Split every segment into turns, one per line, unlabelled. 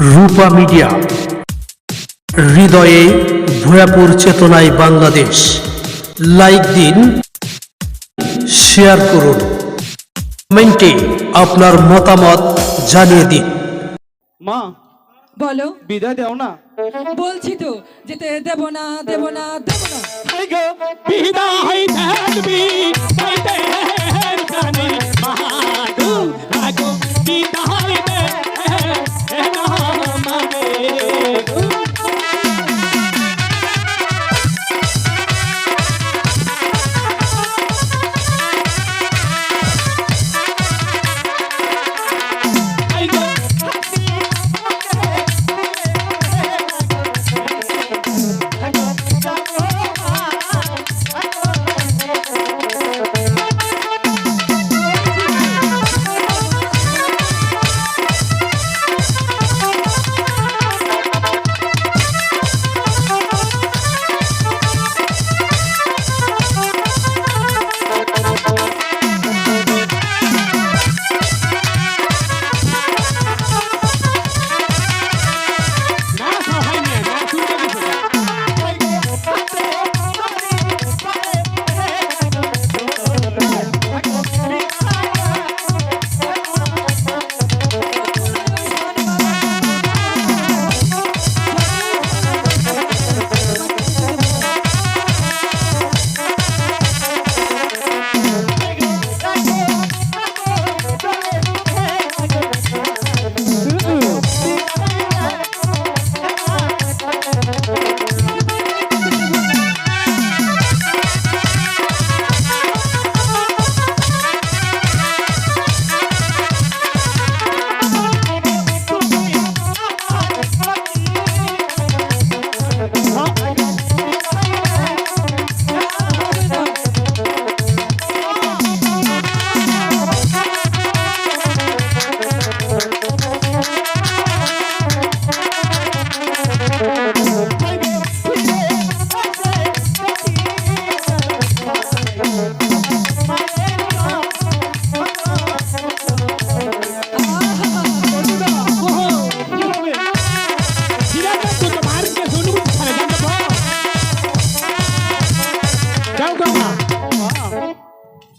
রূপা media, হৃদয়ে ভয়াপুর চেতনায় Bangladesh. Like দিন, শেয়ার করুন, কমেন্টে আপনার মতামত জানিয়ে দিন।
মা
বলো।
বিদায় দাও না।
বলছি তো যেতে দেব না দেব না দেব না।
বিদায় দেবি তাইতে জানি মাগো আগো বিদায় দে না মাগে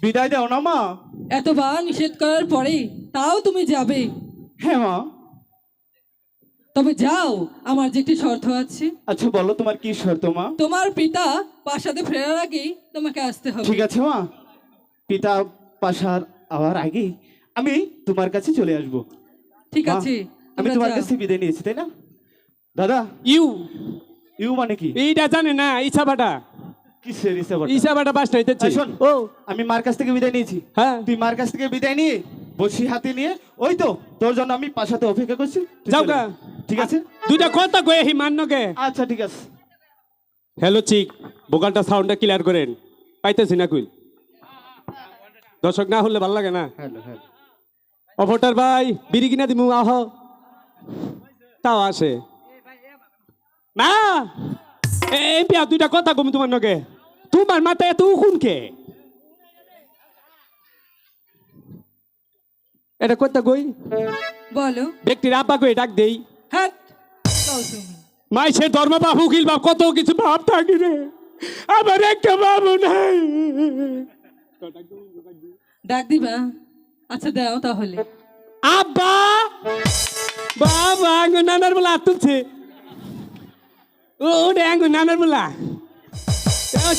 বিদায় দাও না মা।
এতবার নিষেধ করার পরে তাও তুমি যাবে?
হ্যাঁ মা।
তবে যাও, আমার যে একটি শর্ত আছে।
আচ্ছা বলো তোমার কি শর্ত মা?
তোমার পিতা প্রাসাদে ফেরার আগেই তোমাকে আসতে হবে।
ঠিক আছে মা, পিতা পাশার আওয়ার আগেই আমি তোমার কাছে চলে আসব।
ঠিক
মা,
আছে,
আমি
আমরা
তোমার
যাও।
কাছে বিদায় নিয়েছি তাই না দাদা?
ইউ
ইউ মানে কি?
এইটা জানে না ইসাবাটা
কিসের হিসাব?
ইসাবাটা বাসটা হইতেছে
শোন,
ও
আমি মার কাছ থেকে বিদায় নিয়েছি।
হ্যাঁ
তুই মার কাছ থেকে বিদায় নিয়ে বসি হাতে নিয়ে ওই তো তোর জন্য আমি পাশাতে অপেক্ষা করছি। তুই
যাও
চলে
গা।
যা। ঠিক আছে?
দুইটা কথা কয়ে হি মান্নকে।
আচ্ছা ঠিক আছে।
হ্যালো চিক, ভোকালটা সাউন্ডটা ক্লিয়ার করেন, পাইতেছি না কুল। দর্শক না হলে ভালো লাগে না।
Hello hello.
অপরটার ভাই বিড়ি কিনা দিমু আহ, তাও আসে না। এই পিয়া দুইটা কথা কম তোমার নকে। তোমার মাথায় এত উকুনকে এটা কথা কই
বলো।
ব্যক্তির আব্বা কই ডাক দেই।
হ্যাঁ, যাও তুমি।
মাইসের ধর্ম বাপ উকিল বাপ কত কিছু ভাব থাকি রে, আমার একটা বাবু নাই।
ডাক দিবা? আচ্ছা দাও তাহলে।
আব্বা বাবা আঙ্গু নানার বলা তুলছে, ও রে আঙ্গু নানার বলা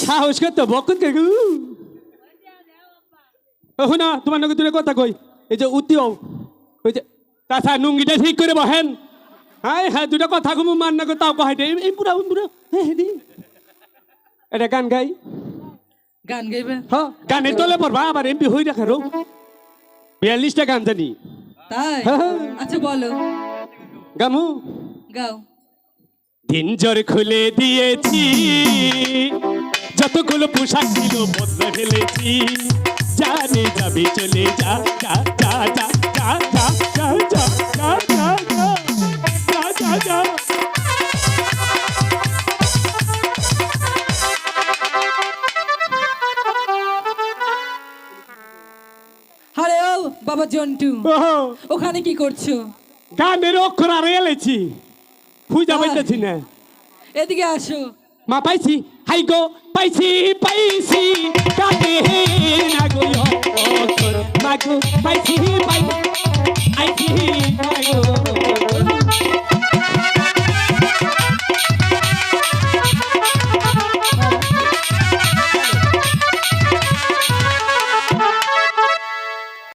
সাহস করতো বকুত কে না তোমার নাকি দূরে কথা কই। এই যে উত্তিও ওই যে তাছাড়া নুঙ্গিটা ঠিক করে বহেন। হ্যাঁ হ্যাঁ দুটা কথা কমু মান না তাও কহাই দে এই পুরা পুরা এটা গান গাই।
গান গাইবে?
হ্যাঁ গানের তলে পড়বা আবার এমপি হই রাখা রো 42টা গান জানি।
তাই?
হ্যাঁ।
আচ্ছা বলো।
গামু
গাও।
দিন জ্বর খুলে দিয়েছি, যতগুলো পোশাক ছিল বদলে ফেলেছি। জানে যাবি চলে যা যা যা যা যা যা যা যা যা যা যা যা যা।
আরে ও বাবা জন্টু,
ওহো,
ওখানে কি করছো?
গানের অক্ষর আর এলেছি খুঁজা পাইতেছি না
এদিকে আসো।
মা পাইছি হাই গো পাইছি পাইছি গানে না গো অক্ষর মা গো পাইছি পাইছি